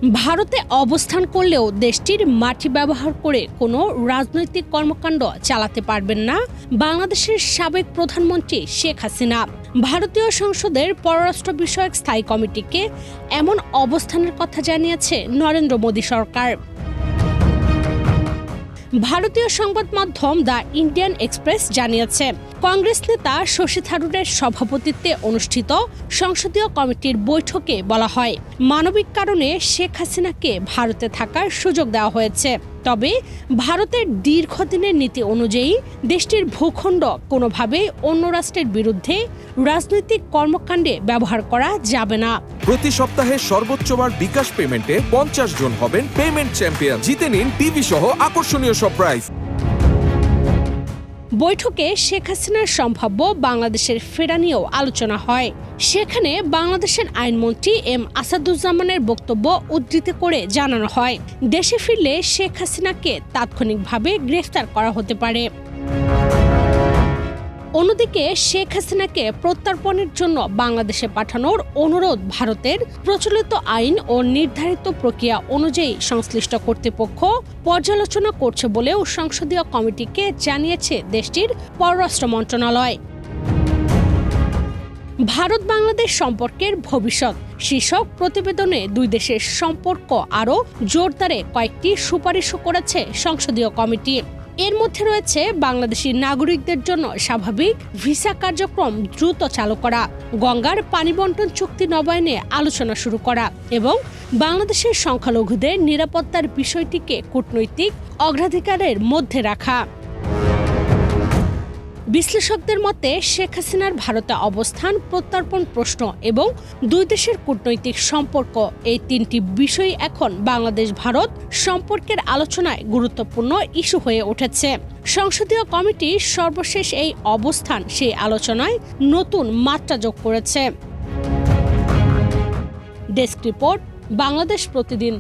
ভারতে অবস্থান করলেও দেশটির মাটি ব্যবহার করে কোনো রাজনৈতিক কর্মকাণ্ড চালাতে পারবেন না বাংলাদেশের সাবেক প্রধানমন্ত্রী শেখ হাসিনা। ভারতীয় সংসদের পররাষ্ট্র বিষয়ক স্থায়ী কমিটিকে এমন অবস্থানের কথা জানিয়েছে নরেন্দ্র মোদী সরকার। ভারতীয় সংবাদ মাধ্যম দ্য ইন্ডিয়ান এক্সপ্রেস জানিয়েছে, কংগ্রেস নেতা শশী থারুরের সভাপতিত্বে অনুষ্ঠিত সংসদীয় কমিটির বৈঠকে বলা হয়, মানবিক কারণে শেখ হাসিনাকে ভারতে থাকার সুযোগ দেওয়া হয়েছে। তবে ভারতের দীর্ঘদিনের নীতি অনুযায়ী দেশটির ভূখণ্ড কোনোভাবেই অন্য রাষ্ট্রের বিরুদ্ধে রাজনৈতিক কর্মকাণ্ডে ব্যবহার করা যাবে না। প্রতি সপ্তাহে সর্বোচ্চবার বিকাশ পেমেন্টে 50 জন হবেন পেমেন্ট চ্যাম্পিয়ন। জিতে নিন টিভি সহ আকর্ষণীয় সব প্রাইজ। বৈঠকে শেখ হাসিনার সম্ভাব্য বাংলাদেশের ফেরা নিয়েও আলোচনা হয়। সেখানে বাংলাদেশের আইনমন্ত্রী এম আসাদুজ্জামানের বক্তব্য উদ্ধৃতি করে জানানো হয়, দেশে ফিরলে শেখ হাসিনাকে তাৎক্ষণিকভাবে গ্রেফতার করা হতে পারে। অন্যদিকে শেখ হাসিনাকে প্রত্যর্পণের জন্য বাংলাদেশে পাঠানোর অনুরোধ ভারতের প্রচলিত আইন ও নির্ধারিত প্রক্রিয়া অনুযায়ী সংশ্লিষ্ট কর্তৃপক্ষ পর্যালোচনা করছে বলেও সংসদীয় কমিটিকে জানিয়েছে দেশটির পররাষ্ট্র মন্ত্রণালয়। ভারত বাংলাদেশ সম্পর্কের ভবিষ্যৎ শীর্ষক প্রতিবেদনে দুই দেশের সম্পর্ক আরও জোরদারে কয়েকটি সুপারিশও করেছে সংসদীয় কমিটি। এর মধ্যে রয়েছে বাংলাদেশি নাগরিকদের জন্য স্বাভাবিক ভিসা কার্যক্রম দ্রুত চালু করা, গঙ্গার পানি বন্টন চুক্তি নবায়নে আলোচনা শুরু করা এবং বাংলাদেশের সংখ্যালঘুদের নিরাপত্তার বিষয়টিকে কূটনৈতিক অগ্রাধিকারের মধ্যে রাখা। বিশ্লেষকদের মতে শেখ হাসিনার ভারতে অবস্থান, প্রত্যর্পণ প্রশ্ন এবং দুই দেশের কূটনৈতিক সম্পর্ক, এই তিনটি বিষয় এখন বাংলাদেশ ভারত সম্পর্কের আলোচনায় গুরুত্বপূর্ণ ইস্যু হয়ে উঠেছে। সংসদীয় কমিটির সর্বশেষ এই অবস্থান সেই আলোচনায় নতুন মাত্রা যোগ করেছে। ডেস্ক রিপোর্ট, বাংলাদেশ প্রতিদিন।